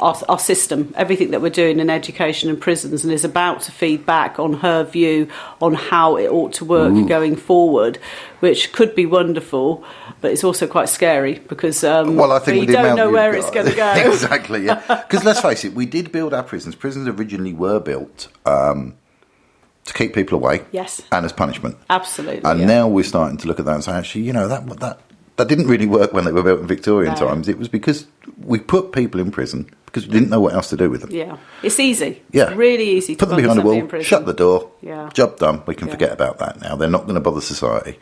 our system, everything that we're doing in education and prisons, and is about to feed back on her view on how it ought to work going forward, which could be wonderful, but it's also quite scary because I think you don't know where it's going to go. Exactly, yeah. Because let's face it, we did build our prisons. Prisons originally were built to keep people away, yes, and as punishment. Absolutely. And now we're starting to look at that and say, actually, that didn't really work when they were built in Victorian times. It was because we put people in prison because we didn't know what else to do with them. Yeah, it's easy. Yeah, it's really easy to put them behind a wall, shut the door. Yeah, job done. We can forget about that now. They're not going to bother society.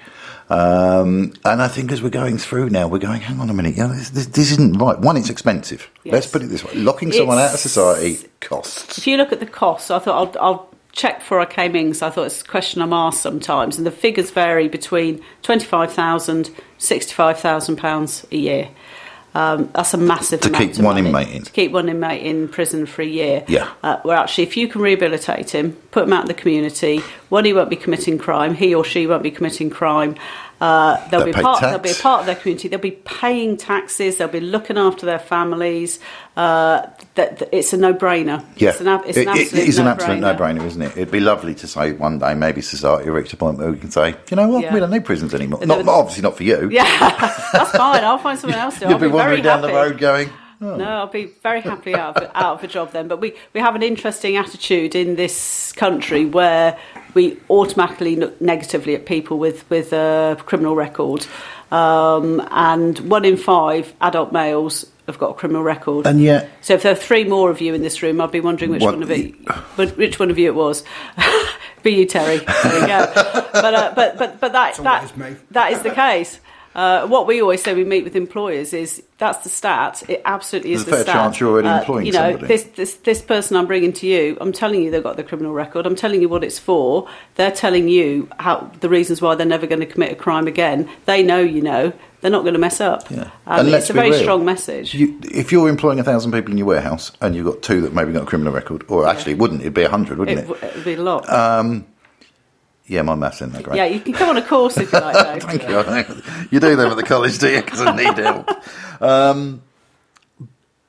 And I think as we're going through now, we're going, hang on a minute, this isn't right. One, it's expensive. Yes. Let's put it this way: locking someone out of society costs. If you look at the costs, I thought I'll check before I came in, because I thought it's a question I'm asked sometimes, and the figures vary between £25,000, £65,000 a year. That's a massive amount to keep one inmate in. To keep one inmate in prison for a year. Yeah. Where actually, if you can rehabilitate him, put him out in the community, one, he won't be committing crime, he or she won't be committing crime. They'll be a part of their community. They'll be paying taxes. They'll be looking after their families. It's a no-brainer. Yeah, it's an absolute no-brainer, isn't it? It'd be lovely to say one day, maybe society will reach a point where we can say, you know what, we don't need prisons anymore. Obviously not for you. Yeah, that's fine. I'll find someone else to. You'll be wandering down the road going, oh. No, I'll be very happily out of a job then. But we have an interesting attitude in this country where we automatically look negatively at people with a criminal record. And 1 in 5 adult males have got a criminal record. And yet, so if there are 3 more of you in this room, I'd be wondering which one of you it was. Be you, Terry. There you go. But that is the case. What we always say, we meet with employers, is that's the stat. It absolutely is the stat. There's a fair chance you're already employing somebody. This person I'm bringing to you, I'm telling you they've got the criminal record. I'm telling you what it's for. They're telling you the reasons why they're never going to commit a crime again. They know you know. They're not going to mess up. Yeah. And it's a very strong message. If you're employing 1,000 people in your warehouse and you've got 2 that maybe got a criminal record, or actually it wouldn't, it'd be 100, wouldn't it? It'd be a lot. Yeah, my maths isn't that great. Yeah, you can come on a course if you like, though. Thank you. You do them at the college, do you? Because I need help.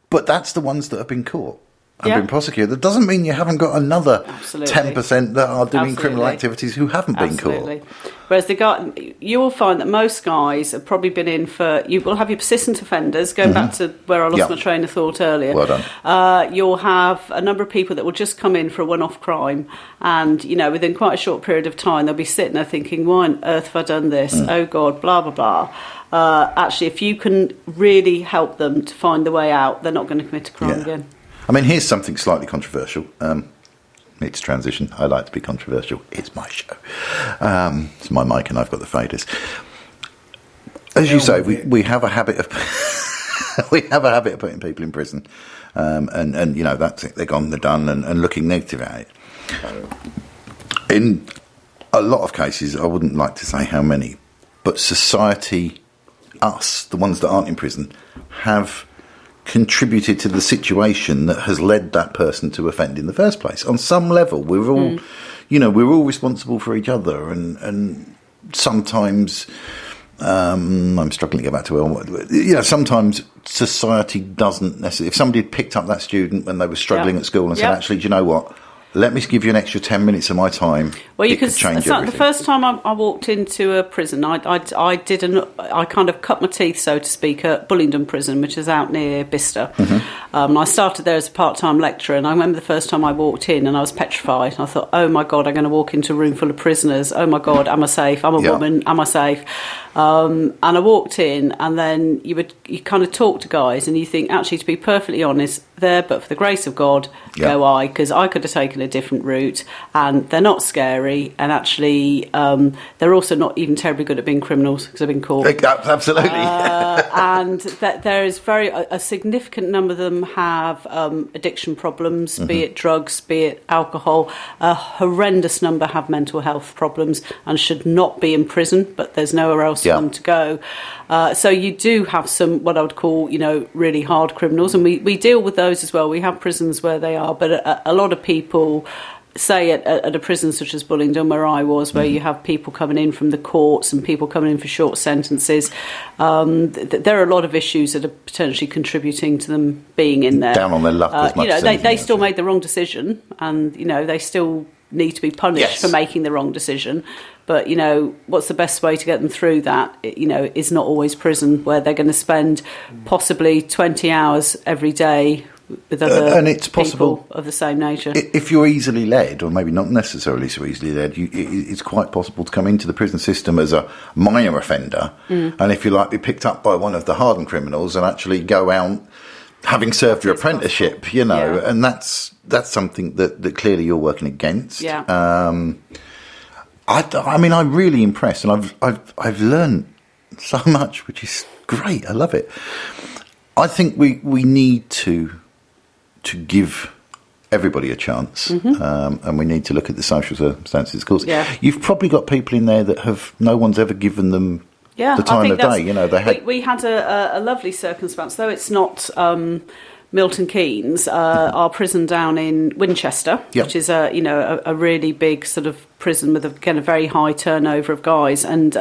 But that's the ones that have been caught and been prosecuted. That doesn't mean you haven't got another 10% that are doing criminal activities who haven't been caught. Whereas you will find that most guys have probably been in for. You will have your persistent offenders. Going back to where I lost my train of thought earlier. Well done. You'll have a number of people that will just come in for a one-off crime, and within quite a short period of time they'll be sitting there thinking, "Why on earth have I done this? Oh God, blah blah blah." Actually, if you can really help them to find the way out, they're not going to commit a crime again. I mean, here's something slightly controversial. It's transition. I like to be controversial. It's my show. It's my mic, and I've got the faders. As you say, we have a habit of putting people in prison, and that's it. They're gone, they're done, and looking negative at it. In a lot of cases, I wouldn't like to say how many, but society, us, the ones that aren't in prison, have contributed to the situation that has led that person to offend in the first place. On some level, we're all, we're all responsible for each other, and sometimes I'm struggling to get back to sometimes society doesn't necessarily. If somebody had picked up that student when they were struggling at school and said, "Actually, do you know what? Let me give you an extra 10 minutes of my time." Well, you could change everything. The first time I walked into a prison, I kind of cut my teeth, so to speak, at Bullingdon Prison, which is out near Bicester. And I started there as a part-time lecturer, and I remember the first time I walked in and I was petrified. I thought, oh my God, I'm going to walk into a room full of prisoners. Oh my God, am I safe? I'm a woman, am I safe? And I walked in, and then you kind of talk to guys, and you think, actually, to be perfectly honest, there, but for the grace of God, go I, because I could have taken a different route, and they're not scary, and actually they're also not even terribly good at being criminals, because they've been caught. Absolutely. And that there is a significant number of them have addiction problems, be it drugs, be it alcohol. A horrendous number have mental health problems and should not be in prison, but there's nowhere else for them to go. So you do have some, what I would call, really hard criminals, and we deal with those as well. We have prisons where they are, but a lot of people say at a prison such as Bullingdon, where I was, where you have people coming in from the courts and people coming in for short sentences, there are a lot of issues that are potentially contributing to them being in there. Down on their luck as much as they still made the wrong decision, and they still need to be punished for making the wrong decision. But what's the best way to get them through that? Is not always prison, where they're going to spend possibly 20 hours every day with other and it's possible people of the same nature. If you're easily led, or maybe not necessarily so easily led, it's quite possible to come into the prison system as a minor offender, and if you like, be picked up by one of the hardened criminals and actually go out having served your apprenticeship, and that's something that clearly you're working against. Yeah. I mean, I'm really impressed, and I've learned so much, which is great. I love it. I think we need to give everybody a chance, and we need to look at the social circumstances. Of course, you've probably got people in there that no one's ever given them the time of day. We had a lovely circumstance, though it's not Milton Keynes, our prison down in Winchester, which is a really big sort of prison with a very high turnover of guys, and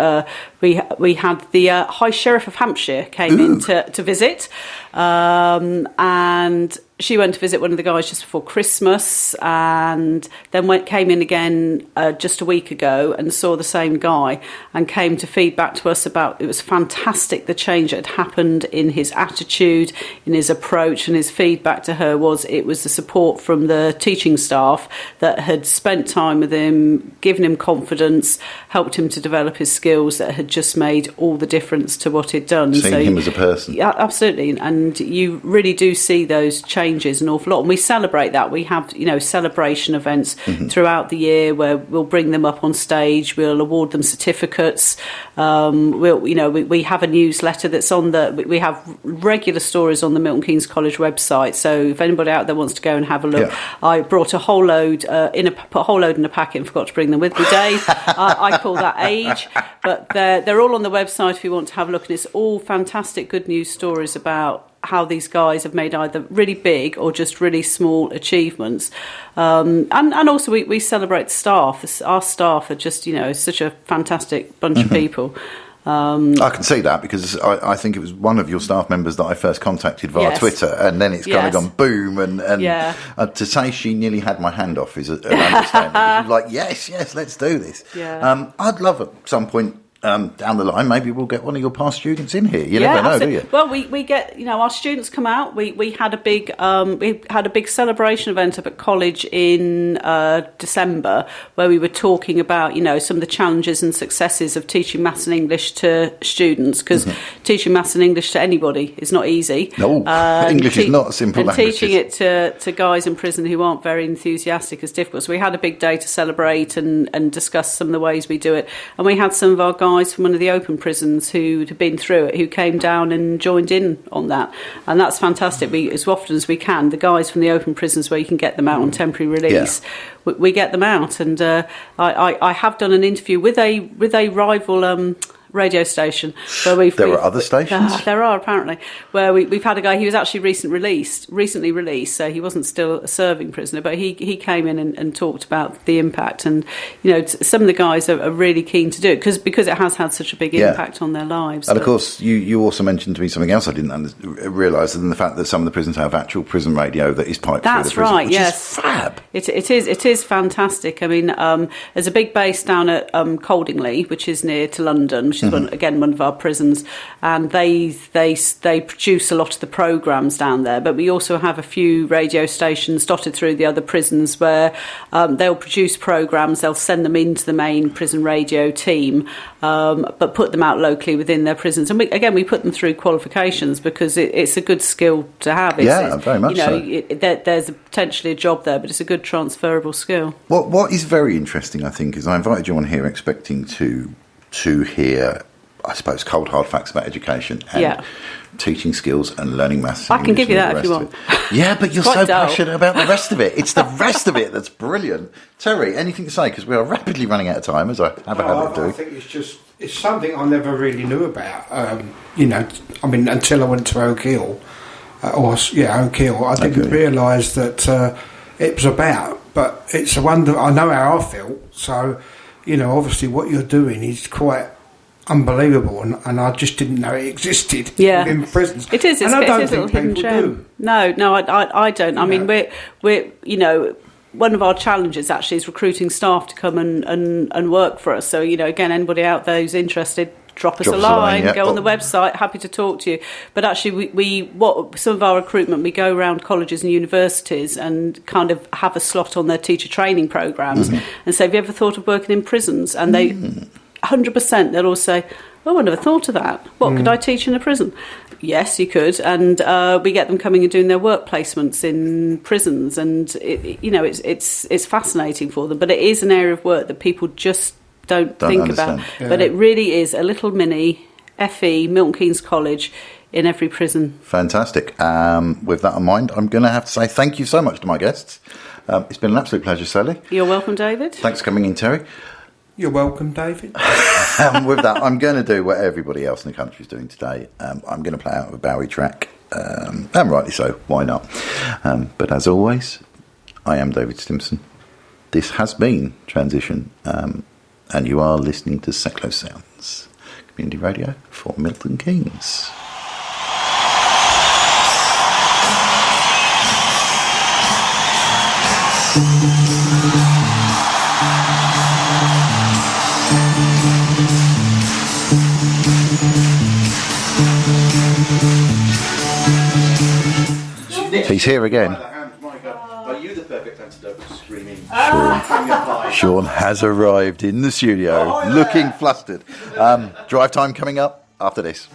we had the High Sheriff of Hampshire came in to visit, and she went to visit one of the guys just before Christmas, and then came in again just a week ago and saw the same guy, and came to feedback to us about it was fantastic the change that had happened in his attitude, in his approach, and his feedback to her was it was the support from the teaching staff that had spent time with him, given him confidence, helped him to develop his skills, that had just made all the difference to what he'd done. Seeing him as a person. Yeah, absolutely. And you really do see those changes an awful lot. And we celebrate that. We have, celebration events throughout the year where we'll bring them up on stage, we'll award them certificates. We have a newsletter that's on we have regular stories on the Milton Keynes College website. So if anybody out there wants to go and have a look, I brought a whole load put a whole load in a packet and forgot to bring them with me, Dave. I call that age, but they're all on the website if you want to have a look, and it's all fantastic good news stories about how these guys have made either really big or just really small achievements, and also we celebrate the staff. Our staff are just such a fantastic bunch of people. I can see that because I think it was one of your staff members that I first contacted via Twitter, and then it's kind of gone boom, and to say she nearly had my hand off is an understatement. She was like, yes, let's do this. I'd love at some point down the line, maybe we'll get one of your past students in here. You never know, absolutely. Do you? Well, we get our students come out. We had a big celebration event up at college in December where we were talking about some of the challenges and successes of teaching maths and English to students, because teaching maths and English to anybody is not easy. No, English is not a simple language. Teaching it to guys in prison who aren't very enthusiastic is difficult. So we had a big day to celebrate and discuss some of the ways we do it, and we had some of our guys from one of the open prisons who had been through it, who came down and joined in on that, and that's fantastic. We, as often as we can, the guys from the open prisons where you can get them out on temporary release, we get them out. And I have done an interview with a rival radio station where there are other stations. There are apparently where we've had a guy. He was actually recently released, so he wasn't still a serving prisoner, but he came in and talked about the impact, and some of the guys are really keen to do it because it has had such a big impact on their lives. And of course, you also mentioned to me something else I didn't realise, and the fact that some of the prisons have actual prison radio that is piped through the prison. That's right. Which is fab. It is fantastic. I mean, there's a big base down at Coldingley, which is near to London, which is one of our prisons, and they produce a lot of the programmes down there. But we also have a few radio stations dotted through the other prisons where they'll produce programmes, they'll send them into the main prison radio team, but put them out locally within their prisons. And we put them through qualifications because it's a good skill to have. Very much so. There's potentially a job there, but it's a good transferable skill. What is very interesting, I think, is I invited you on here expecting to hear, I suppose, cold hard facts about education and teaching skills and learning maths. I can give you that if you want. Yeah, but you're so passionate about the rest of it. It's the rest of it that's brilliant. Terry, anything to say? Because we are rapidly running out of time, as I have a habit of doing. I think it's something I never really knew about. Until I went to Oak Hill. Oak Hill. I didn't realise that it was about but it's a wonder. I know how I felt, so obviously what you're doing is quite unbelievable, and I just didn't know it existed within prisons. It is. And I don't a little think hidden people gem. do. No, I don't. I mean, we're one of our challenges actually is recruiting staff to come and work for us. So again, anybody out there who's interested, drop us a line, go on the website, happy to talk to you. But actually, what some of our recruitment, we go around colleges and universities and kind of have a slot on their teacher training programs and say, have you ever thought of working in prisons? And they 100% they'll all say, oh, I never thought of that. What, could I teach in a prison? Yes, you could. And we get them coming and doing their work placements in prisons, and it's fascinating for them. But it is an area of work that people just don't think understand. about. Yeah. But it really is a little mini FE, Milton Keynes College, in every prison. Fantastic. With that in mind, I'm going to have to say thank you so much to my guests. It's been an absolute pleasure, Sally. You're welcome, David. Thanks for coming in, Terry. You're welcome, David. With that, I'm going to do what everybody else in the country is doing today. I'm going to play out a Bowie track, and rightly so, why not? But as always, I am David Stimson. This has been Transition, and you are listening to Seclo Sounds, community radio for Milton Keynes. He's here again. Are you the perfect antidote to screaming? Sean has arrived in the studio, looking flustered. Drive time coming up after this.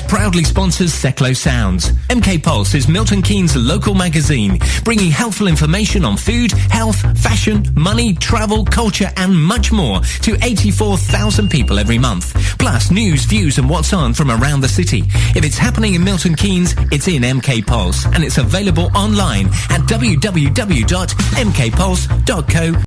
Proudly sponsors Seclo Sounds. MK Pulse is Milton Keynes' local magazine, bringing helpful information on food, health, fashion, money, travel, culture and much more to 84,000 people every month. Plus news, views and what's on from around the city. If it's happening in Milton Keynes, it's in MK Pulse and it's available online at www.mkpulse.co.uk.